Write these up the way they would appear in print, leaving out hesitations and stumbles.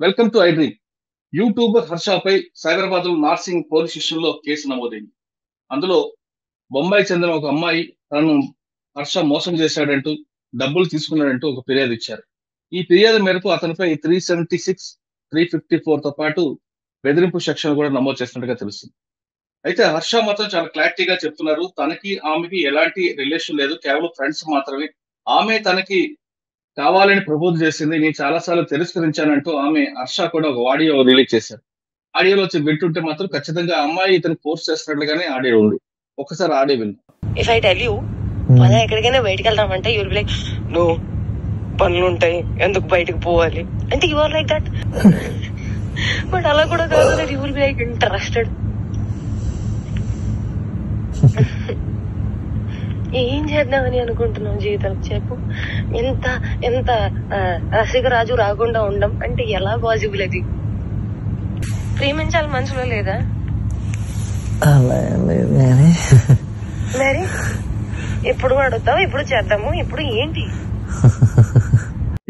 Welcome to iDream. YouTuber హర్షపై సైబరాబాద్ లో Narsingi police station లో కేసు నమోదైంది. అందులో బొంబాయి చెందిన ఒక అమ్మాయి తనను హర్ష మోసం చేశాడంటూ, డబ్బులు తీసుకున్నాడంటూ ఒక ఫిర్యాదు ఇచ్చారు. ఈ ఫిర్యాదు మేరకు అతనిపై 376, 354 తో పాటు బెదిరింపు సెక్షన్ కూడా నమోదు చేస్తున్నట్టుగా తెలుస్తుంది. అయితే హర్ష మాత్రం చాలా క్లారిటీగా చెప్తున్నారు. తనకి ఆమెకి ఎలాంటి రిలేషన్ లేదు, కేవలం ఫ్రెండ్స్ మాత్రమే. ఆమె తనకి కావాలని ప్రపోజ్ చేసింది. నేను చాలా సార్లు తిరస్కరించానంటూ ఆమె హర్ష కూడా ఒక ఆడియో రిలీజ్ చేశారు. ఆడియోలో వచ్చి వింటుంటే మాత్రం ఖచ్చితంగా ఆ అమ్మాయి ఇతను ఫోర్స్ చేస్తున్నట్లుగానే ఆడియో ఉంది. ఒక్కసారి ఆడియో విందాం. ఇఫ్ ఐ టెల్ యూ మనం ఎక్కడికైనా బయటకు వెళ్దామంటే యూల్ బి లైక్ నో, పనులు ఉంటాయి, ఎందుకు బయటకు పోవాలి అంటే you are like that. But అలా కూడా కాదు, that you will be like interested. ఏం చేద్దామని అనుకుంటున్నావు జీవితం చెప్పు. ఎంత ఎంత రసికరాజు రాకుండా ఉండం అంటే ఎలా పాసిబుల్? అది ప్రేమించాలి మనసులో లేదా? అలా ఏం లేదు కానీ మరి ఇప్పుడు అడుగుతావు, ఇప్పుడు చేద్దాము, ఇప్పుడు ఏంటి?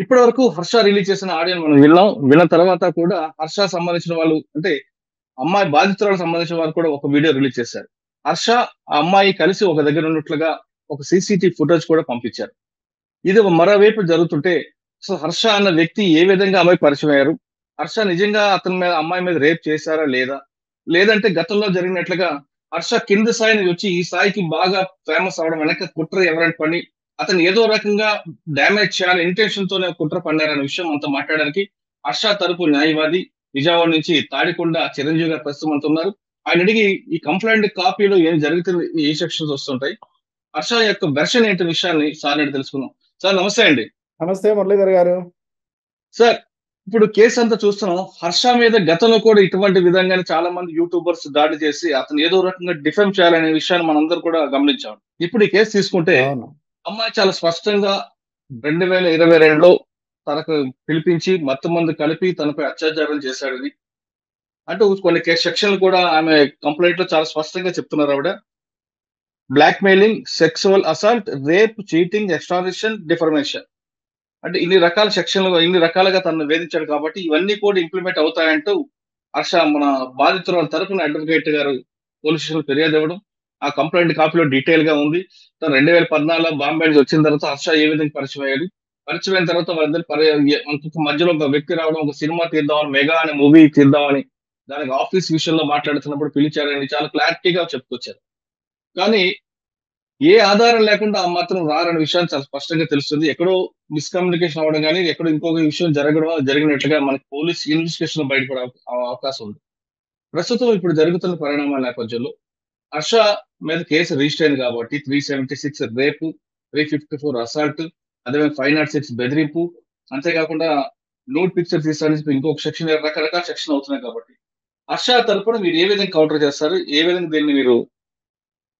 ఇప్పటి వరకు హర్ష రిలీజ్ చేసిన ఆడియోని మనం విన్నాం. విన్న తర్వాత కూడా హర్ష సంబంధించిన వాళ్ళు, అంటే అమ్మాయి బాధితురాలకు సంబంధించిన వారు కూడా ఒక వీడియో రిలీజ్ చేశారు. హర్ష ఆ అమ్మాయి కలిసి ఒక దగ్గర ఉన్నట్లుగా ఒక సీసీటీవీ ఫుటేజ్ కూడా పంపించారు. ఇది మరోవైపు జరుగుతుంటే, సో హర్ష అన్న వ్యక్తి ఏ విధంగా అమ్మాయి పరిచయం అయ్యారు, హర్ష నిజంగా అతని మీద అమ్మాయి మీద రేప్ చేశారా లేదా, లేదంటే గతంలో జరిగినట్లుగా హర్ష కింద స్థాయి నుంచి వచ్చి ఈ స్థాయికి బాగా ఫేమస్ అవడం వెనక కుట్ర ఎవరైనా పని అతను ఏదో రకంగా డ్యామేజ్ చేయాలి ఇంటెన్షన్ తోనే కుట్ర పన్నారనే విషయం అంతా మాట్లాడడానికి హర్ష తరపు న్యాయవాది విజయవాడ నుంచి తాడికొండ చిరంజీవి గారు ప్రస్తుతం అంత ఉన్నారు. ఆయన అడిగి ఈ కంప్లైంట్ కాపీలో ఏం జరుగుతుంది, ఏ సెక్షన్స్ వస్తుంటాయి, హర్ష యొక్క వెర్షన్ ఏంటి విషయాన్ని సార్ అని తెలుసుకుందాం. సార్ నమస్తే అండి. నమస్తే మురళీధర్ గారు. సార్, ఇప్పుడు కేసు అంతా చూస్తున్నాం. హర్ష మీద గతంలో కూడా ఇటువంటి విధంగానే చాలా మంది యూట్యూబర్స్ దాడి చేసి అతను ఏదో రకంగా డిఫెమ్ చేయాలనే విషయాన్ని మనందరూ కూడా గమనించాం. ఇప్పుడు ఈ కేసు తీసుకుంటే అమ్మాయి చాలా స్పష్టంగా 2022లో తనకు పిలిపించి మొత్తం మంది కలిపి తనపై అత్యాచారం చేశాడని అంటూ కొన్ని సెక్షన్లు కూడా ఆమె కంప్లైంట్ లో చాలా స్పష్టంగా చెప్తున్నారు. ఆవిడ blackmailing, sexual assault, rape, cheating, extortion, defamation అంటే ఇన్ని రకాల సెక్షన్లు, ఇన్ని రకాలుగా తనను వేధించాడు. కాబట్టి ఇవన్నీ కూడా ఇంప్లిమెంట్ అవుతాయంటూ హర్ష మన బాధితురాల తరపున అడ్వకేట్ గారు పోలీస్ స్టేషన్ ఫిర్యాదు ఇవ్వడం, ఆ కంప్లైంట్ కాపీలో డీటెయిల్ గా ఉంది. తను 2014 బాంబే నుంచి వచ్చిన తర్వాత హర్ష ఏ విధంగా పరిచయం అయ్యాడు, పరిచయం అయిన తర్వాత వాళ్ళిద్దరు మధ్యలో ఒక వ్యక్తి రావడం, ఒక సినిమా తీద్దామని, మెగా అనే మూవీ తీద్దామని దానికి ఆఫీస్ విషయంలో మాట్లాడుతున్నప్పుడు పిలిచారని చాలా క్లారిటీగా చెప్పుకొచ్చారు. కానీ ఏ ఆధారం లేకుండా ఆ మాత్రం రారనే విషయాన్ని చాలా స్పష్టంగా తెలుస్తుంది. ఎక్కడో మిస్కమ్యూనికేషన్ అవ్వడం కానీ, ఎక్కడో ఇంకొక విషయం జరిగినట్లుగా మనకి పోలీస్ ఇన్వెస్టిగేషన్ బయటపడే అవకాశం ఉంది. ప్రస్తుతం ఇప్పుడు జరుగుతున్న పరిణామాల నేపథ్యంలో హర్ష మీద కేసు రిజిస్టర్ అయింది కాబట్టి 376 రేపు, 354 అసాల్ట్, అదే 506 బెదిరింపు, అంతేకాకుండా నోట్ పిక్చర్ తీసడానికి ఇంకొక సెక్షన్, రకరకాల సెక్షన్ అవుతున్నాయి. కాబట్టి హర్ష తరపున మీరు ఏ విధంగా కౌంటర్ చేస్తారు, ఏ విధంగా దీన్ని మీరు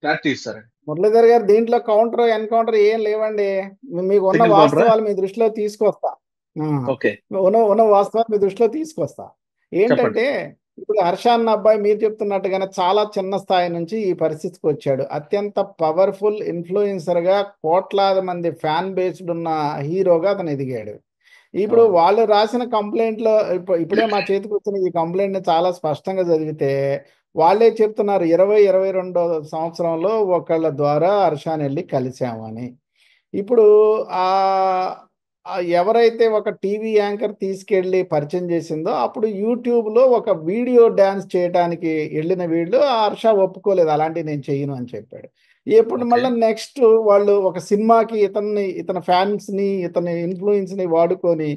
క్లారిటీ ఇస్తారండి? మురళీధర్ గారు, దీంట్లో కౌంటర్ ఎన్కౌంటర్ ఏం లేవండి. మీకు ఉన్న వాస్తవాలు మీ దృష్టిలో తీసుకొస్తా. ఉన్న వాస్తవాలు మీ దృష్టిలో తీసుకొస్తా. ఏంటంటే ఇప్పుడు హర్ష అన్న అబ్బాయి మీరు చెప్తున్నట్టుగానే చాలా చిన్న స్థాయి నుంచి ఈ పరిస్థితికి వచ్చాడు. అత్యంత పవర్ఫుల్ ఇన్ఫ్లుయెన్సర్ గా కోట్లాది మంది ఫ్యాన్ బేస్డ్ ఉన్న హీరోగా అతను ఎదిగాడు. ఇప్పుడు వాళ్ళు రాసిన కంప్లైంట్ లో ఇప్పుడే మా చేతికి వచ్చిన ఈ కంప్లైంట్ ని చాలా స్పష్టంగా చదివితే వాళ్ళే చెప్తున్నారు 2022 సంవత్సరంలో ఒకళ్ళ ద్వారా హర్షాన్ని వెళ్ళి కలిసామని. ఇప్పుడు ఎవరైతే ఒక టీవీ యాంకర్ తీసుకెళ్లి పరిచయం చేసిందో అప్పుడు యూట్యూబ్లో ఒక వీడియో డ్యాన్స్ చేయడానికి వెళ్ళిన వీళ్ళు హర్ష ఒప్పుకోలేదు, అలాంటివి నేను చెయ్యను అని చెప్పాడు. ఎప్పుడు మళ్ళీ నెక్స్ట్ వాళ్ళు ఒక సినిమాకి ఇతని ఫ్యాన్స్ ని, ఇతని ఇన్ఫ్లుయెన్స్ ని వాడుకొని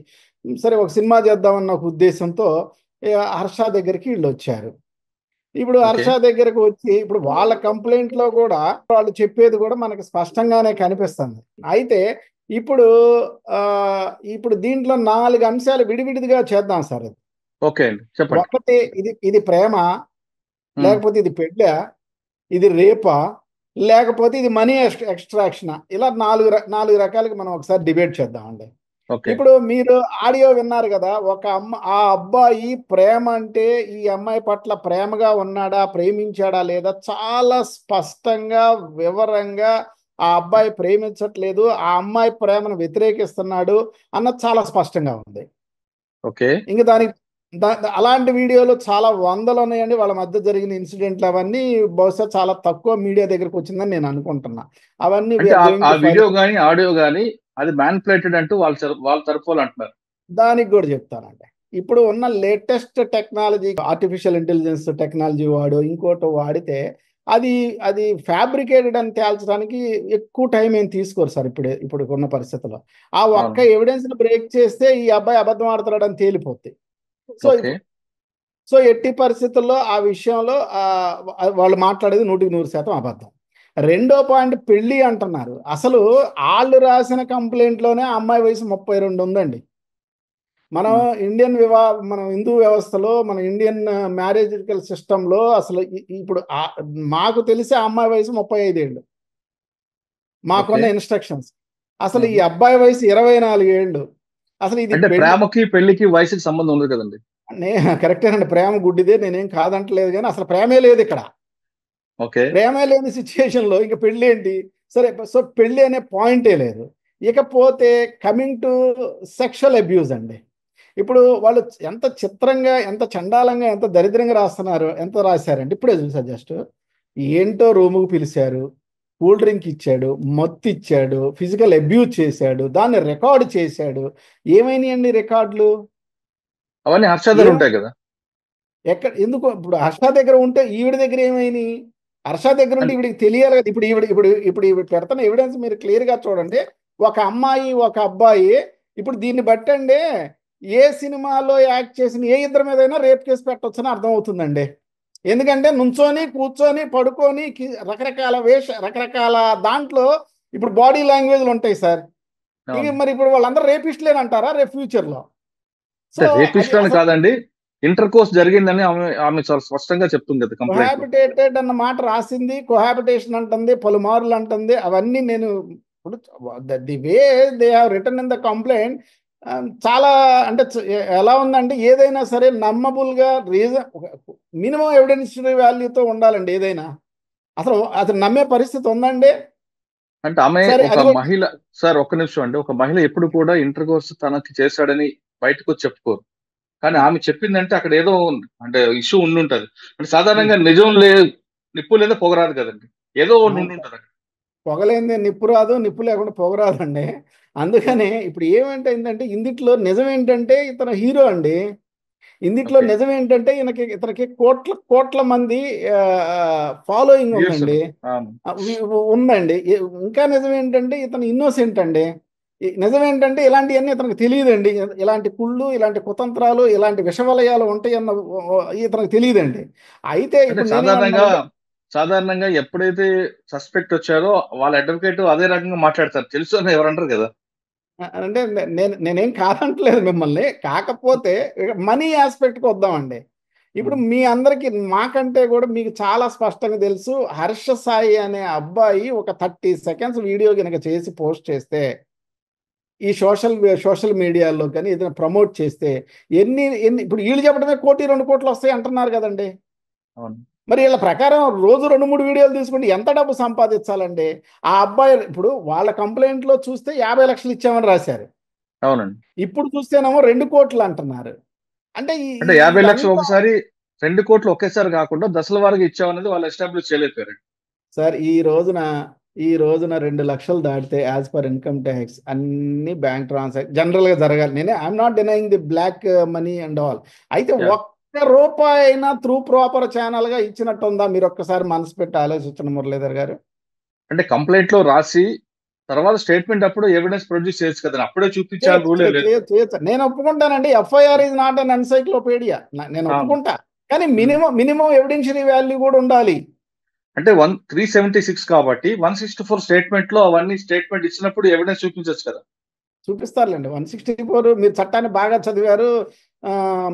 సరే ఒక సినిమా చేద్దామన్న ఒక ఉద్దేశంతో హర్ష దగ్గరికి వీళ్ళు వచ్చారు. ఇప్పుడు హర్ష దగ్గరకు వచ్చి ఇప్పుడు వాళ్ళ కంప్లైంట్ లో కూడా వాళ్ళు చెప్పేది కూడా మనకు స్పష్టంగానే కనిపిస్తుంది. అయితే ఇప్పుడు దీంట్లో 4 అంశాలు విడివిడిగా చేద్దాం సార్. ఒకటి, ఇది ప్రేమ, లేకపోతే ఇది పెళ్ళ, ఇది రేపా, లేకపోతే ఇది మనీ ఎక్స్ట్రాక్షన్, ఇలా 4 రకాలుగా మనం ఒకసారి డిబేట్ చేద్దామండి. ఇప్పుడు మీరు ఆడియో విన్నారు కదా, ఆ అబ్బాయి ప్రేమ అంటే ఈ అమ్మాయి పట్ల ప్రేమగా ఉన్నాడా, ప్రేమించాడా లేదా, చాలా స్పష్టంగా వివరంగా ఆ అబ్బాయి ప్రేమించట్లేదు, ఆ అమ్మాయి ప్రేమను వ్యతిరేకిస్తున్నాడు అన్నది చాలా స్పష్టంగా ఉంది. ఇంకా అలాంటి వీడియోలు చాలా వందలు ఉన్నాయండి. వాళ్ళ మధ్య జరిగిన ఇన్సిడెంట్లు అవన్నీ బహుశా చాలా తక్కువ మీడియా దగ్గరకు వచ్చిందని నేను అనుకుంటున్నా. అవన్నీ అంటే ఆ వీడియో గానీ ఆడియో గానీ అది మ్యానిపులేటెడ్ అంటూ వాళ్ళ తరపు వాళ్ళు అంటున్నారు. దానికి కూడా చెప్తానండి. ఇప్పుడు ఉన్న latest technology, artificial intelligence technology ఇంకోటి వాడితే అది అది ఫ్యాబ్రికేటెడ్ అని తేల్చడానికి ఎక్కువ టైం ఏం తీసుకోరు సార్. ఇప్పుడు ఉన్న పరిస్థితుల్లో ఆ ఒక్క ఎవిడెన్స్ ని బ్రేక్ చేస్తే ఈ అబ్బాయి అబద్ధం ఆడుతున్నాడని తేలిపోద్ది. సో ఎట్టి పరిస్థితుల్లో ఆ విషయంలో వాళ్ళు మాట్లాడేది 100% అబద్ధం. రెండో పాయింట్, పెళ్లి అంటున్నారు. అసలు వాళ్ళు రాసిన కంప్లైంట్లోనే ఆ అమ్మాయి వయసు 32 ఉందండి. మనం మనం హిందూ వ్యవస్థలో, మన ఇండియన్ మ్యారేజికల్ సిస్టంలో అసలు ఇప్పుడు మాకు తెలిసి ఆ అమ్మాయి వయసు 35 ఏళ్ళు మాకున్న ఇన్స్ట్రక్షన్స్. అసలు ఈ అబ్బాయి వయసు 24 ఏళ్ళు. అసలు ఇది ప్రేమకి పెళ్లికి వయసుకి సంబంధం ఉంది కదండి. కరెక్టేనండి, ప్రేమ గుడ్డిదే, నేనేం కాదంటలేదు, కానీ అసలు ప్రేమే లేదు ఇక్కడ. ప్రేమే లేని సిచ్యుయేషన్ లో ఇంకా పెళ్లి ఏంటి? సరే, సో పెళ్లి అనే పాయింటే లేదు. ఇకపోతే కమింగ్ టు సెక్షువల్ అబ్యూజ్ అండి. ఇప్పుడు వాళ్ళు ఎంత చిత్రంగా, ఎంత చండాలంగా, ఎంత దరిద్రంగా రాశారండి. ఇప్పుడే చూసా జస్ట్. ఏంటో రూముకు పిలిచారు, కూల్ డ్రింక్ ఇచ్చాడు, మత్తు ఇచ్చాడు, ఫిజికల్ అబ్యూజ్ చేశాడు, దాన్ని రికార్డు చేశాడు. ఏమైనాయండి రికార్డులు? అవన్నీ హర్ష దగ్గర ఉంటాయి కదా. ఎందుకు ఇప్పుడు హర్ష దగ్గర ఉంటే ఈవిడ దగ్గర ఏమైనాయి? హర్ష దగ్గర ఉంటే ఈవిడికి తెలియాలి కదా. ఇప్పుడు ఈవిడ పెడుతున్న ఎవిడెన్స్ మీరు క్లియర్ గా చూడండి. ఒక అమ్మాయి, ఒక అబ్బాయి. ఇప్పుడు దీన్ని బట్టండి ఏ సినిమాలో యాక్ట్ చేసిన ఏ ఇద్దరి మీదైనా రేప్ కేసు పెట్టొచ్చని అర్థం అవుతుందండి. ఎందుకంటే నుంచొని, కూర్చొని, పడుకొని రకరకాల దాంట్లో ఇప్పుడు బాడీ లాంగ్వేజ్లు ఉంటాయి సార్. ఇక మరి ఇప్పుడు వాళ్ళందరూ రేపిస్టులేనంటారా రేపు ఫ్యూచర్ లో? కాదండి, ఇంటర్ కోర్స్ జరిగిందని ఆమె చాలా స్పష్టంగా చెప్తుంది కదా. కోహాబిటేటెడ్ అన్న మాట రాసింది, కోహాబిటేషన్ అంటుంది, పలుమార్లు అంటుంది. అవన్నీ నేను ఇప్పుడు the way they have return in the complaint చాలా అంటే ఎలా ఉందంటే, ఏదైనా సరే నమ్మబుల్ గా మినిమం ఎవిడెన్స్ వాల్యూతో ఉండాలండి ఏదైనా. అసలు నమ్మే పరిస్థితి ఉందండి. అంటే ఆమె ఒక మహిళ సార్, ఒక్క నిమిషం అండి. ఒక మహిళ ఎప్పుడు కూడా ఇంటర్ కోర్స్ తనకి చేశాడని బయటకు చెప్పుకోరు. కానీ ఆమె చెప్పిందంటే అక్కడ ఏదో అంటే ఇష్యూ ఉండుంటది. అంటే సాధారణంగా నిజం నిప్పు లేదా పొగరాదు కదండి, ఏదో ఉండుంటది. పొగలేందే నిప్పు రాదు, నిప్పు లేకుండా పొగరాదండి. అందుకనే ఇప్పుడు ఏమంటే ఇందుట్లో నిజం ఏంటంటే ఇతను హీరో అండి. ఇందుట్లో నిజం ఏంటంటే ఇతనికి కోట్ల మంది ఫాలోయింగ్ ఉందండి. ఇంకా నిజం ఏంటంటే ఇతను ఇన్నోసెంట్ అండి. నిజం ఏంటంటే ఇలాంటివన్నీ ఇతనికి తెలియదండి. ఇలాంటి కుళ్ళు, ఇలాంటి కుతంత్రాలు, ఇలాంటి విషవలయాలు ఉంటాయన్న ఇతనికి తెలియదండి. అయితే ఇప్పుడు సాధారణంగా ఎప్పుడైతే సస్పెక్ట్ వచ్చారో వాళ్ళ అడ్వకేట్ అదే రకంగా మాట్లాడతారు, తెలుసు అని ఎవరంటారు కదా. అంటే నేనేం కాదంటలేదు మిమ్మల్ని. కాకపోతే మనీ ఆస్పెక్ట్కి వద్దామండి. ఇప్పుడు మీ అందరికి, మాకంటే కూడా మీకు చాలా స్పష్టంగా తెలుసు, హర్ష సాయి అనే అబ్బాయి ఒక 30 సెకండ్స్ వీడియో కనుక చేసి పోస్ట్ చేస్తే, ఈ సోషల్ మీడియాలో కానీ ఏదైనా ప్రమోట్ చేస్తే ఎన్ని ఇప్పుడు వీళ్ళు చెప్పడమే 1 కోటి 2 కోట్లు వస్తాయి అంటున్నారు కదండి. మరి వీళ్ళ ప్రకారం రోజు 2-3 వీడియోలు తీసుకుంటే ఎంత డబ్బు సంపాదించాలండి? ఆ అబ్బాయి ఇప్పుడు వాళ్ళ కంప్లైంట్ లో చూస్తే 50 లక్షలు ఇచ్చామని రాశారు. అవునండి. ఇప్పుడు చూస్తేనేమో 2 కోట్లు అంటున్నారు. అంటే 50 లక్షలు ఒకసారి, 2 కోట్లు ఒకేసారి కాకుండా దశల వారికి ఇచ్చామనేది వాళ్ళు ఎస్టాబ్లిష్ చేయలేకపోయారు సార్. ఈ రోజున 2 లక్షలు దాటితే యాజ్ పర్ ఇన్కమ్ ట్యాక్స్ అన్ని బ్యాంక్ ట్రాన్సాక్షన్ జనరల్ గా జరగాలి. I'm not denying the black money and all. అయితే ఒక్క రూపాయి అయినా త్రూ ప్రాపర్ ఛానల్ గా ఇచ్చినట్టు ఉందా? మీరు ఒక్కసారి మనసు పెట్టి ఆలోచించండి మురళీధర్ గారు. అంటే కంప్లైంట్ లో రాసి తర్వాత స్టేట్మెంట్ అప్పుడు ఎవిడెన్స్ ప్రొడ్యూస్ చేయొచ్చు కదా, అప్పుడే చూపించాలి రూల్ లేదు. నేను ఒప్పుకుంటానండి, FIR is not an encyclopedia, నేను ఒప్పుకుంటా. కానీ మినిమం ఎవిడెన్షియరీ వాల్యూ కూడా ఉండాలి. అంటే 376 కాబట్టి 164 స్టేట్మెంట్ లో అవన్నీ స్టేట్మెంట్ ఇచ్చినప్పుడు ఎవిడెన్స్ చూపించవచ్చు కదా. చూపిస్తారులేండి. 164 మీరు చట్టాన్ని బాగా చదివారు,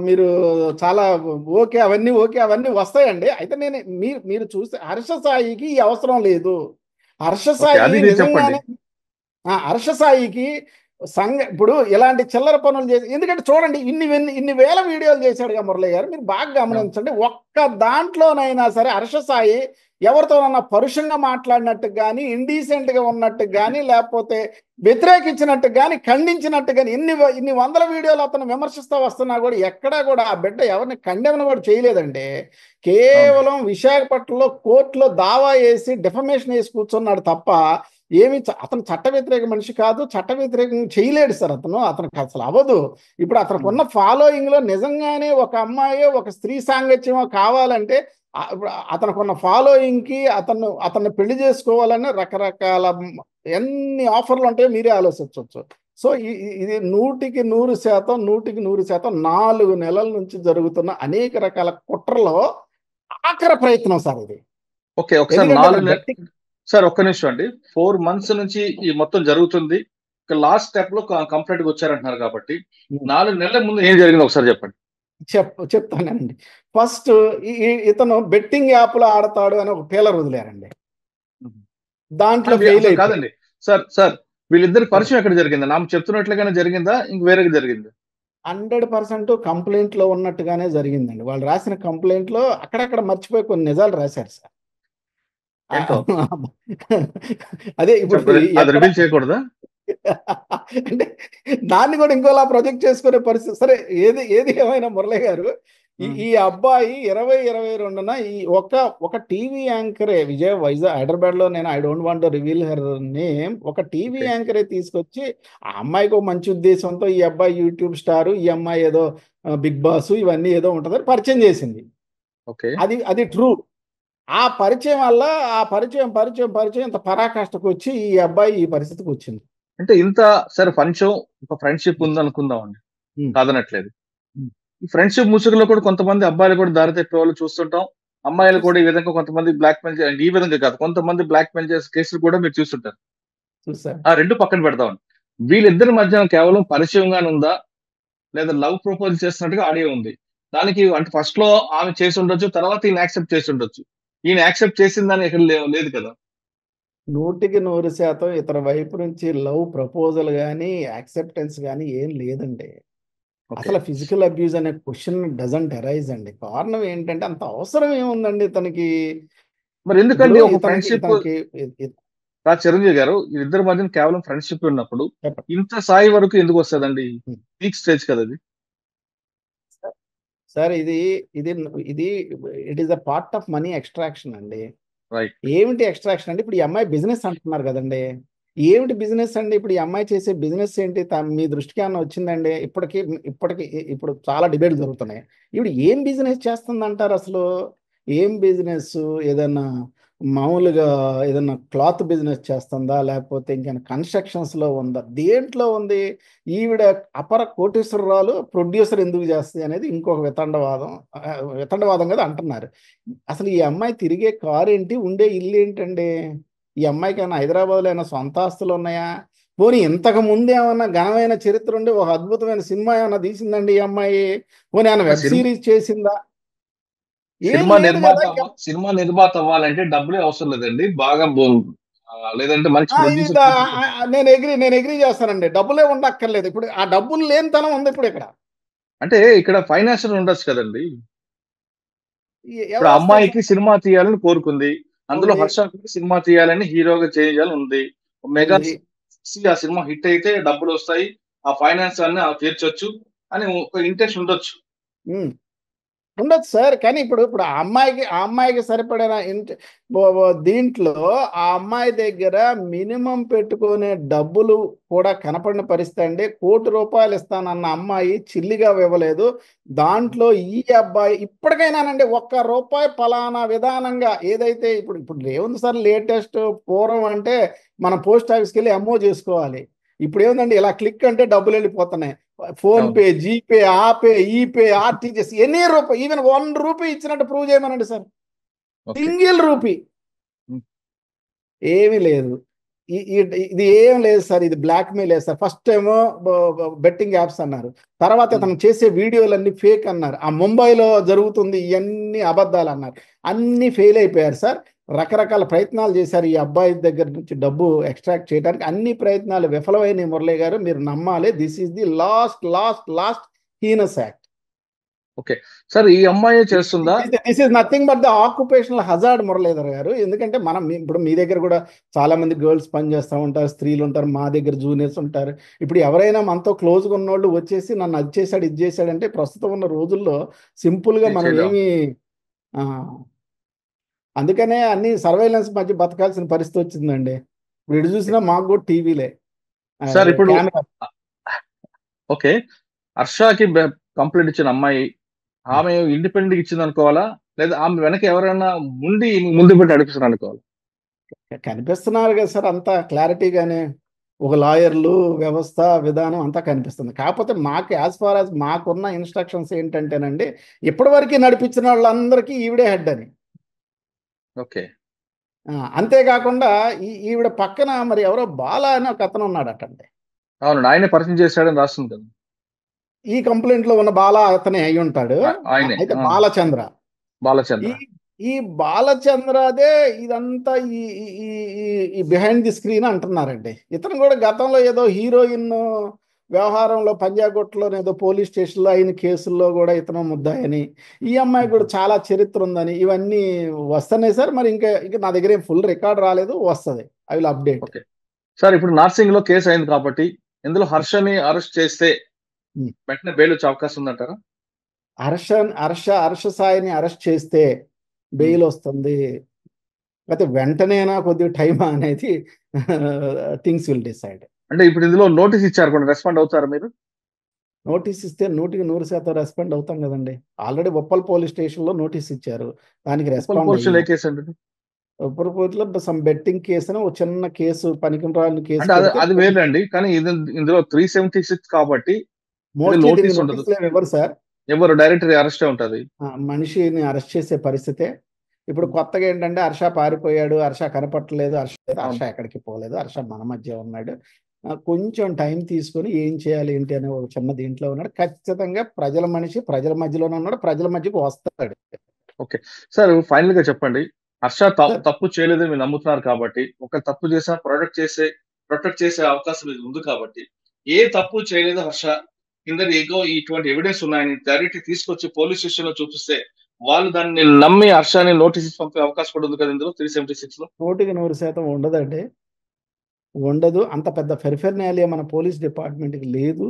మీరు చాలా అవన్నీ వస్తాయండి. అయితే మీరు చూస్తే హర్ష సాయికి ఈ అవసరం లేదు. హర్ష సాయి ఇప్పుడు ఇలాంటి చిల్లర పనులు చేసి, ఎందుకంటే చూడండి ఇన్ని వేల వీడియోలు చేశాడుగా మురళి గారు, మీరు బాగా గమనించండి. ఒక్క దాంట్లోనైనా సరే హర్ష సాయి ఎవరితోనన్నా పరుషంగా మాట్లాడినట్టు కానీ, ఇండీసెంట్ గా ఉన్నట్టు కానీ, లేకపోతే వ్యతిరేకించినట్టు కానీ, ఖండించినట్టు కానీ, ఇన్ని వందల వీడియోలు అతను విమర్శిస్తూ వస్తున్నా కూడా ఎక్కడా కూడా ఆ బిడ్డ ఎవరిని ఖండన కూడా చేయలేదండి. కేవలం విశాఖపట్నంలో కోర్టులో దావా వేసి డిఫమేషన్ వేసి కూర్చున్నాడు తప్ప అతను చట్ట వ్యతిరేక మనిషి కాదు, చట్ట వ్యతిరేకం చేయలేడు సార్. అతనికి అసలు అవ్వదు. ఇప్పుడు అతనికి ఉన్న ఫాలోయింగ్ లో నిజంగానే ఒక అమ్మాయో ఒక స్త్రీ సాంగత్యమో కావాలంటే అతనికి ఉన్న ఫాలోయింగ్ కి అతన్ని పెళ్లి చేసుకోవాలని రకరకాల ఎన్ని ఆఫర్లు ఉంటాయో మీరే ఆలోచించవచ్చు. సో ఇది 100% 4 నెలల నుంచి జరుగుతున్న అనేక రకాల కుట్రలో ఆఖరి ప్రయత్నం సార్ ఇది. ఓకే, ఒకసారి సార్ ఒక్క నిమిషం అండి. 4 months నుంచి ఈ మొత్తం జరుగుతుంది. లాస్ట్ స్టెప్ లో కంప్లీట్ గా వచ్చారంటున్నారు కాబట్టి 4 నెలల ముందు ఏం జరిగింది ఒకసారి చెప్పండి. చెప్తానండి. ఫస్ట్ ఇతను బెట్టింగ్ యాప్ లో ఆడతాడు అని ఒక ట్రైలర్ వదిలేరండి. దాంట్లో ఫెయిల్ కాదండి సార్ వీళ్ళిద్దరి పరిచయం ఎక్కడ జరిగిందా? నాకు చెప్తున్నట్లుగానే జరిగిందా, ఇంక వేరేగా జరిగిందా? 100% కంప్లైంట్ లో ఉన్నట్టుగానే జరిగిందండి. వాళ్ళు రాసిన కంప్లైంట్ లో అక్కడక్కడ మర్చిపోయి కొన్ని నిజాలు రాశారు సార్. అదే ఇప్పుడు రివీల్ చేయకూడదా? అంటే దాన్ని కూడా ఇంకోలా ప్రొజెక్ట్ చేసుకునే పరిస్థితి. సరే, ఏది ఏమైనా మురళి గారు, ఈ అబ్బాయి 2022న ఈ ఒక టీవీ యాంకరే హైదరాబాద్ లో, నేను I don't want to reveal her name, ఒక టీవీ యాంకరే తీసుకొచ్చి ఆ అమ్మాయికి మంచి ఉద్దేశంతో ఈ అబ్బాయి యూట్యూబ్ స్టార్, ఈ అమ్మాయి ఏదో బిగ్ బాస్ ఇవన్నీ ఏదో ఉంటుందని పరిచయం చేసింది. అది ట్రూ. ఆ పరిచయం వల్ల ఆ పరిచయం ఇంత పరాకాష్ఠకు వచ్చి ఈ అబ్బాయి ఈ పరిస్థితికి వచ్చింది. అంటే ఇంత సరే కొంచెం ఒక ఫ్రెండ్షిప్ ఉంది అనుకుందామండి, కాదనట్లేదు. ఈ ఫ్రెండ్షిప్ ముసుగులో కూడా కొంతమంది అబ్బాయిలు కూడా దారి తప్పే వాళ్ళు చూస్తుంటాం. అమ్మాయిలు కూడా ఈ విధంగా కొంతమంది బ్లాక్ మెయిల్ ఈ విధంగా కాదు, కొంతమంది బ్లాక్ మెయిల్ చేసే కేసులు కూడా మీరు చూస్తుంటారు. ఆ రెండు పక్కన పెడతామండి. వీళ్ళిద్దరి మధ్య కేవలం పరిచయంగానే ఉందా, లేదా లవ్ ప్రపోజ్ చేస్తున్నట్టుగా ఆడియో ఉంది. దానికి అంటే ఫస్ట్ లో ఆమె చేసి ఉండొచ్చు, తర్వాత ఈయన యాక్సెప్ట్ చేసి ఉండొచ్చు. ఈయన యాక్సెప్ట్ చేసిందని ఎక్కడ లేదు కదా. 100% ఇతర వైపు నుంచి లవ్ ప్రపోజల్ గానీ యాక్సెప్టెన్స్ గానీ ఏం లేదండి. అసలు ఫిజికల్ అబ్యూజ్ అనే క్వశ్చన్ డజంట్ అరైజ్ అండి. కారణం ఏంటంటే అంత అవసరం ఏముందండి తనకి? మరి ఎందుకండి ఒక ఫ్రెండ్షిప్? చిరంజీవి గారు, ఇద్దరి మధ్య కేవలం ఫ్రెండ్షిప్ ఉన్నప్పుడు ఇంత స్థాయి వరకు ఎందుకు వస్తుందండి? పీక్ స్టేజ్ కదా అది. సార్ ఇది it is a part of money extraction అండి. రైట్. ఏమిటి ఎక్స్ట్రాక్షన్ అంటే, ఇప్పుడు ఈ అమ్మాయి బిజినెస్ అంటున్నారు కదండి. ఏమిటి బిజినెస్ అండి? ఇప్పుడు ఈ అమ్మాయి చేసే బిజినెస్ ఏంటి? మీ దృష్టికి ఏమన్నా వచ్చిందండి? ఇప్పుడు చాలా డిబేట్లు జరుగుతున్నాయి. ఇప్పుడు ఏం బిజినెస్ చేస్తుందంటారు అసలు? ఏం బిజినెస్? ఏదన్నా మామూలుగా ఏదన్నా క్లాత్ బిజినెస్ చేస్తుందా, లేకపోతే ఇంకేమైనా కన్స్ట్రక్షన్స్ లో ఉందా? దేంట్లో ఉంది? ఈవిడ అపర కోటీశ్వరరాలు, ప్రొడ్యూసర్ ఎందుకు చేస్తుంది అనేది ఇంకొక వితండవాదం కదా అంటున్నారు. అసలు ఈ అమ్మాయి తిరిగే కారు ఏంటి, ఉండే ఇల్లు ఏంటండి? ఈ అమ్మాయికి ఏమైనా హైదరాబాద్లో ఏమైనా సొంత ఆస్తులు ఉన్నాయా? పోనీ ఇంతకు ముందు ఏమన్నా ఘనమైన చరిత్ర ఉండి ఒక అద్భుతమైన సినిమా ఏమన్నా తీసిందండి ఈ అమ్మాయి? పోనీ ఏమైనా వెబ్ సిరీస్ చేసిందా? సినిమా నిర్మాత అవ్వాలంటే డబ్బులే అవసరం లేదండి, బాగా లేదంటే మంచి నేను ఎగ్రీ చేస్తానండి. డబ్బులే ఉండక్కర్లేదు. ఇప్పుడు ఆ డబ్బులు లేని తనం ఉంది ఇప్పుడు ఇక్కడ. అంటే ఇక్కడ ఫైనాన్షియల్ ఉండొచ్చు కదండి. ఇప్పుడు అమ్మాయికి సినిమా తీయాలని కోరుకుంది, అందులో హర్షకి సినిమా తీయాలని హీరోగా చేయాలని ఉంది. మెగా ఆ సినిమా హిట్ అయితే డబ్బులు వస్తాయి, ఆ ఫైనాన్స్ అన్ని తీర్చొచ్చు అని ఒక ఇంట్రెస్ట్ ఉండొచ్చు సార్. కానీ ఇప్పుడు ఆ అమ్మాయికి సరిపడిన దీంట్లో ఆ అమ్మాయి దగ్గర మినిమం పెట్టుకునే డబ్బులు కూడా కనపడిన పరిస్థితి అండి. ₹1,00,00,000 ఇస్తానన్న అమ్మాయి చిల్లిగా ఇవ్వలేదు. దాంట్లో ఈ అబ్బాయి ఇప్పటికైనానండి ₹1 పలానా విధానంగా ఏదైతే ఇప్పుడు ఏముంది సార్, లేటెస్ట్ పూర్వం అంటే మనం పోస్ట్ ఆఫీస్కి వెళ్ళి ఎంఓ చేసుకోవాలి. ఇప్పుడు ఏముందండి, ఇలా క్లిక్ అంటే డబ్బులు వెళ్ళిపోతున్నాయి. ఫోన్ పే, జీపే, ఆపే, ఈపే, ఆర్టీజీఎస్, ఎనీ రూపాయి, ఈవెన్ ₹1 ఇచ్చినట్టు ప్రూవ్ చేయమనండి సార్. సింగిల్ రూపీ ఏమీ లేదు. ఇది ఏం లేదు సార్. ఇది బ్లాక్ మెయిల్ లేదు సార్. ఫస్ట్ ఏమో బెట్టింగ్ యాప్స్ అన్నారు, తర్వాత తను చేసే వీడియోలన్నీ ఫేక్ అన్నారు, ఆ ముంబైలో జరుగుతుంది ఇవన్నీ అబద్ధాలు అన్నారు. అన్ని ఫెయిల్ అయిపోయారు సార్. రకరకాల ప్రయత్నాలు చేశారు ఈ అబ్బాయి దగ్గర నుంచి డబ్బు ఎక్స్ట్రాక్ట్ చేయడానికి. అన్ని ప్రయత్నాలు విఫలమైన మురళి గారు, మీరు నమ్మాలి. This is the last heinous act. Okay sir, ఈ అమ్మాయి చేస్తుందా? This is nothing but the occupational hazard Muralidhar గారు. ఎందుకంటే మనం ఇప్పుడు మీ దగ్గర కూడా చాలా మంది గర్ల్స్ పని చేస్తూ ఉంటారు, స్త్రీలు ఉంటారు, మా దగ్గర జూనియర్స్ ఉంటారు. ఇప్పుడు ఎవరైనా మనతో క్లోజ్గా ఉన్నోళ్ళు వచ్చేసి నన్ను అది చేశాడు ఇది చేశాడంటే ప్రస్తుతం ఉన్న రోజుల్లో సింపుల్గా మనం ఏమి అందుకనే అన్ని సర్వైలెన్స్ మధ్య బతకాల్సిన పరిస్థితి వచ్చిందండి. ఇప్పుడు ఇటు చూసినా మాకు కూడా టీవీలే సార్. ఇప్పుడు ఓకే, హర్షకి కంప్లైంట్ ఇచ్చిన అమ్మాయి ఆమె ఇండిపెండెంట్ ఇచ్చింది అనుకోవాలా, లేదా ఆమె వెనక ఎవరైనా ముందు పెట్టి నడిపిస్తున్నారు అనుకోవాలి? కనిపిస్తున్నారు కదా సార్, అంతా క్లారిటీగానే ఒక లాయర్లు వ్యవస్థ విధానం అంతా కనిపిస్తుంది. కాకపోతే మాకు యాజ్ ఫార్ యాజ్ మాకున్న ఇన్స్ట్రక్షన్స్ ఏంటంటేనండి, ఇప్పటివరకు నడిపించిన వాళ్ళందరికీ ఈవిడే హెడ్ అని. ఓకే, అంతేకాకుండా ఈవిడ పక్కన మరి ఎవరో బాల అని ఒక అతను ఉన్నాడటండి. అవునండి, ఆయనే పరిచయం చేశాడని రాస్తుంది కదా. ఈ కంప్లైంట్ లో ఉన్న బాల అతనే అయి ఉంటాడు. అయితే బాలచంద్ర ఈ బాలచంద్రదే ఇదంతా ఈ బిహైండ్ ది స్క్రీన్ అంటున్నారండి. ఇతను కూడా గతంలో ఏదో హీరోయిన్ వ్యవహారంలో పంజాగుట్టలో ఏదో పోలీస్ స్టేషన్లో అయిన కేసుల్లో కూడా ఇతను ముద్దాయని, ఈ అమ్మాయి కూడా చాలా చరిత్ర ఉందని ఇవన్నీ వస్తున్నాయి సార్. మరి ఇంకా నా దగ్గర ఫుల్ రికార్డ్ రాలేదు, వస్తుంది. I will update. Okay sir, ఇప్పుడు నార్సింగ్ లో కేసు అయింది కాబట్టి ఇందులో హర్షని అరెస్ట్ చేస్తే వెంటనే బెయిల్ వచ్చే అవకాశం ఉందంటారా? హర్ష సాయిని అరెస్ట్ చేస్తే బెయిల్ వస్తుంది. అయితే వెంటనేనా కొద్దిగా టైం అనేది థింగ్స్ విల్ డిసైడ్. అంటే ఇప్పుడు ఇందులో నోటీస్ ఇచ్చారు కూడా, రెస్పాండ్ అవుతారా మీరు? నోటీస్ ఇస్తే 100% రెస్పాండ్ అవుతాం కదండి. ఆల్రెడీ ఉప్పల్ పోలీస్ స్టేషన్ లో నోటీస్ ఇచ్చారు, దానికి respond. Uppal some betting case అని ఒక చిన్న కేసు, పనికిరాని కేసు. అది వేరండి, కానీ ఇందులో 376 కాబట్టి ఎవరు సార్, ఎవరు డైరెక్ట్ అరెస్ట్ ఉంటుంది, మనిషిని అరెస్ట్ చేసే పరిస్థితే. ఇప్పుడు కొత్తగా ఏంటంటే హర్ష పారిపోయాడు, హర్ష కనపట్టలేదు, హర్ష ఎక్కడికి పోలేదు, హర్ష మన మధ్య ఉన్నాడు, కొంచెం టైం తీసుకొని ఏం చేయాలి ఏంటి అనే ఒక చిన్న దీంట్లో ఉన్నాడు. ఖచ్చితంగా ప్రజల మనిషి, ప్రజల మధ్యలోనే ఉన్నాడు, ప్రజల మధ్యకు వస్తాడు. ఓకే సార్, ఫైనల్ గా చెప్పండి, హర్ష తప్పు చేయలేదని మీరు నమ్ముతున్నారు కాబట్టి, ఒక తప్పు చేసినా ప్రొటెక్ట్ చేసే అవకాశం ఉంది కాబట్టి, ఏ తప్పు చేయలేదు హర్ష కింద ఇటువంటి ఎవిడెన్స్ ఉన్నాయని డైరెక్ట్ తీసుకొచ్చి పోలీస్ స్టేషన్ లో చూపిస్తే వాళ్ళు దాన్ని నమ్మి హర్షాన్ని నోటీస్ పంపే అవకాశం కూడా ఉంది కదా ఇందులో 376 లో? 100% ఉండదండి, ఉండదు. అంత పెద్ద ఫెర్ఫెర్నాలియా మన పోలీస్ డిపార్ట్మెంట్కి లేదు.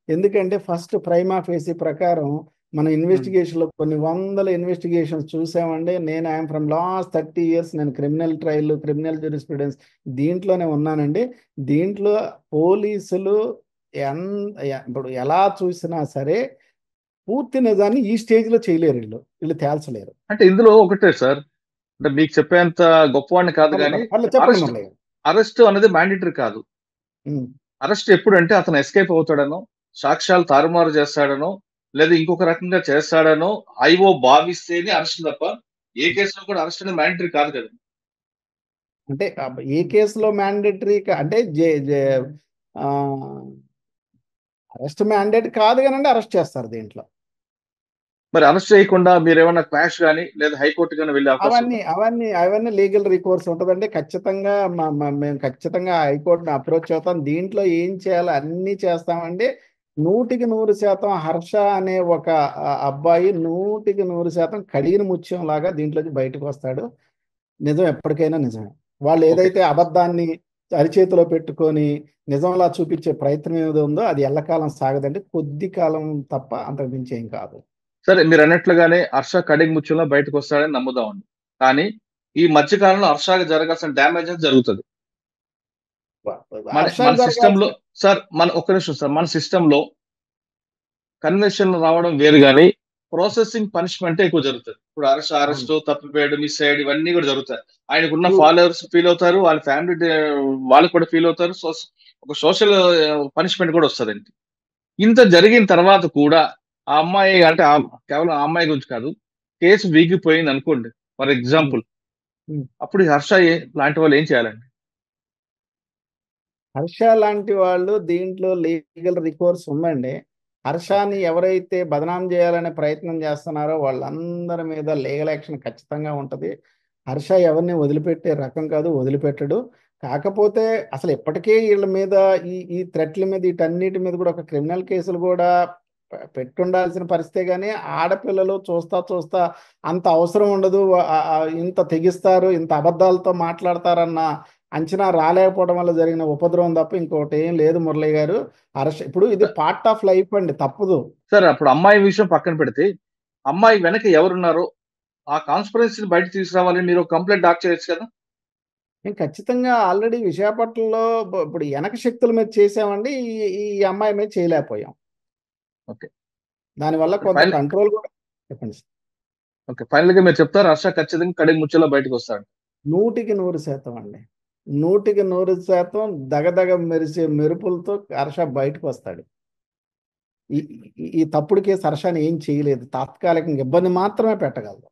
ఎందుకంటే ఫస్ట్ ప్రైమా ఫేసీ ప్రకారం మన ఇన్వెస్టిగేషన్లో కొన్ని వందల ఇన్వెస్టిగేషన్స్ చూసామండి. నేను ఐఎమ్ ఫ్రమ్ లాస్ట్ 30 years నేను క్రిమినల్ ట్రయల్, క్రిమినల్ జ్యూరిస్ప్రుడెన్స్ దీంట్లోనే ఉన్నానండి. దీంట్లో పోలీసులు ఇప్పుడు ఎలా చూసినా సరే పూర్తి నిజాన్ని ఈ స్టేజ్లో చేయలేరు, వీళ్ళు తేల్చలేరు. అంటే ఇందులో ఒకటే సార్, అంటే మీకు చెప్పేంత గొప్పవాడిని కాదు, కానీ అరెస్ట్ అనేది మ్యాండేటరీ కాదు. అరెస్ట్ ఎప్పుడంటే అతను ఎస్కేప్ అవుతాడనో, సాక్ష్యాలు తారుమారు చేస్తాడనో, లేదా ఇంకొక రకంగా చేస్తాడనో ఐఓ భావిస్తేనే అరెస్ట్ తప్ప ఏ కేసులో కూడా అరెస్ట్ అనేది మ్యాండేటరీ కాదు కదా. అంటే ఏ కేసులో మ్యాండేటరీ అంటే అరెస్ట్ మ్యాండేట్ కాదు కానండి, అరెస్ట్ చేస్తారు దీంట్లో. మరి అరెస్ట్ చేయకుండా మీరు ఏమన్నా క్వాష్ కానీ లేదా హైకోర్టు కానీ వెళ్ళే అవకాశం? అవన్నీ లీగల్ రికోర్స్ ఉంటుందండి. ఖచ్చితంగా మేము ఖచ్చితంగా హైకోర్టుని అప్రోచ్ అవుతాం. దీంట్లో ఏం చేయాలో అన్నీ చేస్తామండి. 100% హర్ష అనే ఒక అబ్బాయి 100% కడిగిన ముత్యం లాగా దీంట్లోకి బయటకు వస్తాడు. నిజం ఎప్పటికైనా నిజమే. వాళ్ళు ఏదైతే అబద్ధాన్ని అరిచేతిలో పెట్టుకొని నిజంలా చూపించే ప్రయత్నం ఏదో ఉందో అది ఎల్లకాలం సాగదండి, కొద్ది కాలం తప్ప అంతకు మించి ఏం కాదు. సరే, మీరు అన్నట్లుగానే హర్ష కడిగి ముత్యంలో బయటకు వస్తాడని నమ్ముదామండి. కానీ ఈ మధ్యకాలంలో హర్షకి జరగాల్సిన డ్యామేజ్ జరుగుతుంది మన సిస్టమ్ లో సార్. ఒక్క నిమిషం సార్, మన సిస్టమ్ లో కన్వెన్షన్ రావడం వేరు కానీ ప్రాసెసింగ్ పనిష్మెంట్ ఎక్కువ జరుగుతుంది. ఇప్పుడు అరెస్ట్ తప్పిపోయాడు, మిస్ అయ్యాడు, ఇవన్నీ కూడా జరుగుతాయి. ఆయనకున్న ఫాలోవర్స్ ఫీల్ అవుతారు, వాళ్ళ ఫ్యామిలీ వాళ్ళు కూడా ఫీల్ అవుతారు, ఒక సోషల్ పనిష్మెంట్ కూడా వస్తుందండి. ఇంత జరిగిన తర్వాత కూడా ఆ అమ్మాయి, అంటే కేవలం ఆ అమ్మాయి గురించి కాదు, కేసు వీగిపోయింది అనుకోండి ఫర్ ఎగ్జాంపుల్, అప్పుడు హర్ష లాంటి వాళ్ళు ఏం చేయాలండి? హర్ష లాంటి వాళ్ళు దీంట్లో లీగల్ రికోర్స్ ఉందండి. హర్షాన్ని ఎవరైతే బదనాం చేయాలనే ప్రయత్నం చేస్తున్నారో వాళ్ళందరి మీద లీగల్ యాక్షన్ ఖచ్చితంగా ఉంటుంది. హర్ష ఎవరిని వదిలిపెట్టే రకం కాదు, వదిలిపెట్టడు. కాకపోతే అసలు ఎప్పటికే వీళ్ళ మీద ఈ థ్రెట్ల మీద వీటన్నిటి మీద కూడా ఒక క్రిమినల్ కేసులు కూడా పెట్టుండాల్సిన పరిస్థితే, కానీ ఆడపిల్లలు చూస్తా చూస్తా అంత అవసరం ఉండదు, ఇంత తెగిస్తారు, ఇంత అబద్ధాలతో మాట్లాడతారన్న అంచనా రాలేకపోవడం వల్ల జరిగిన ఉపద్రవం తప్ప ఇంకోటి ఏం లేదు మురళి గారు. హర్ష ఇప్పుడు ఇది పార్ట్ ఆఫ్ లైఫ్ అండి, తప్పదు. సార్ అప్పుడు అమ్మాయి విషయం పక్కన పెడితే, అమ్మాయి వెనక ఎవరున్నారో ఆ కాన్స్పరెన్సీని బయట తీసుకురావాలని మీరు కంప్లైంట్ డాక్ చేయొచ్చు కదా. మేము ఖచ్చితంగా ఆల్రెడీ విశాఖపట్నంలో ఇప్పుడు వెనక శక్తుల మీద చేసామండి, ఈ అమ్మాయి మీద చేయలేకపోయాం. ఓకే, దానివల్ల కొంత కంట్రోల్ కూడా. చెప్పండి సార్. ఓకే, ఫైనల్ గా మీరు చెప్తారు హర్ష ఖచ్చితంగా కడిగి ముచ్చలో బయటకు వస్తాడు. 100% అండి, 100% దగదగ మెరిసే మెరుపులతో హర్ష బయటకు వస్తాడు. ఈ తప్పుడు కేసు హర్షని ఏం చేయలేదు, తాత్కాలికంగా ఇబ్బంది మాత్రమే పెట్టగలదు.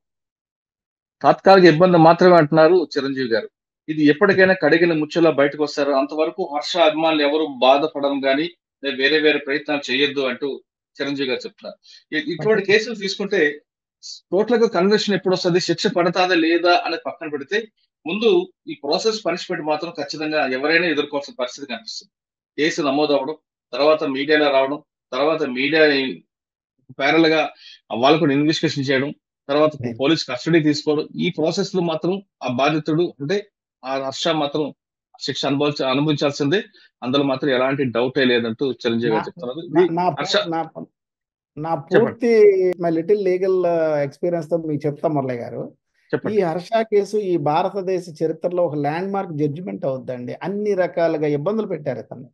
తాత్కాలిక ఇబ్బంది మాత్రమే అంటున్నారు చిరంజీవి గారు. ఇది ఎప్పటికైనా కడిగిన ముచ్చలా బయటకు వస్తారు, అంతవరకు హర్ష అభిమానులు ఎవరు బాధపడడం కానీ వేరే వేరే ప్రయత్నాలు చేయొద్దు అంటూ చిరంజీవి గారు చెప్తున్నారు. ఇటువంటి కేసులు తీసుకుంటే టోటల్ గా కన్విక్షన్ ఎప్పుడు వస్తుంది, శిక్ష పడతాదా లేదా అనేది పక్కన పెడితే, ముందు ఈ ప్రాసెస్ పనిష్మెంట్ మాత్రం ఖచ్చితంగా ఎవరైనా ఎదుర్కోవాల్సిన పరిస్థితి కనిపిస్తుంది. కేసు నమోదు అవ్వడం, తర్వాత మీడియాలో రావడం, తర్వాత మీడియా ప్యారల్ గా వాళ్ళు కూడా ఇన్వెస్టిగేషన్ చేయడం, తర్వాత పోలీస్ కస్టడీ తీసుకోవడం, ఈ ప్రాసెస్ లో మాత్రం ఆ బాధితుడు అంటే ఆ హర్ష మాత్రం శిక్ష అనుభవించాల్సిందే. అందులో మాత్రం ఎలాంటి డౌటే లేదంటూ చిరంజీవి గారు చెప్తున్నారు. నా పూర్తి మై లిటిల్ లీగల్ ఎక్స్పీరియన్స్ తో మీకు చెప్తా మురళి గారు, ఈ హర్ష కేసు ఈ భారతదేశ చరిత్రలో ఒక ల్యాండ్ మార్క్ జడ్జిమెంట్ అవుద్దండి. అన్ని రకాలుగా ఇబ్బందులు పెట్టారు ఇతన్ని.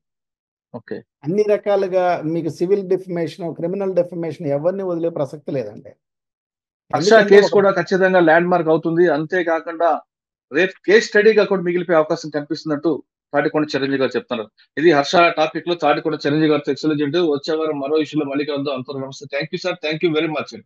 ఓకే, అన్ని రకాలుగా మీకు సివిల్ డిఫమేషన్, క్రిమినల్ డిఫమేషన్ ఎవరిని వదిలే ప్రసక్తి లేదండి. హర్ష కేసు కూడా ఖచ్చితంగా ల్యాండ్ మార్క్ అవుతుంది. అంతేకాకుండా రేపు కేస్ స్టడీగా కూడా మిగిలిపోయే అవకాశం కనిపిస్తున్నట్టు తాటికొండ చిరంజీవి గారు చెప్తున్నారు. ఇది హర్ష టాపిక్ లో తాటికొండ చిరంజీవి గారు ఎక్సలెంట్. వచ్చే వారం మరో ఇష్యూలో మళ్ళీ కలుద్దాం. అంత నమస్తే. Thank you sir, thank you very much.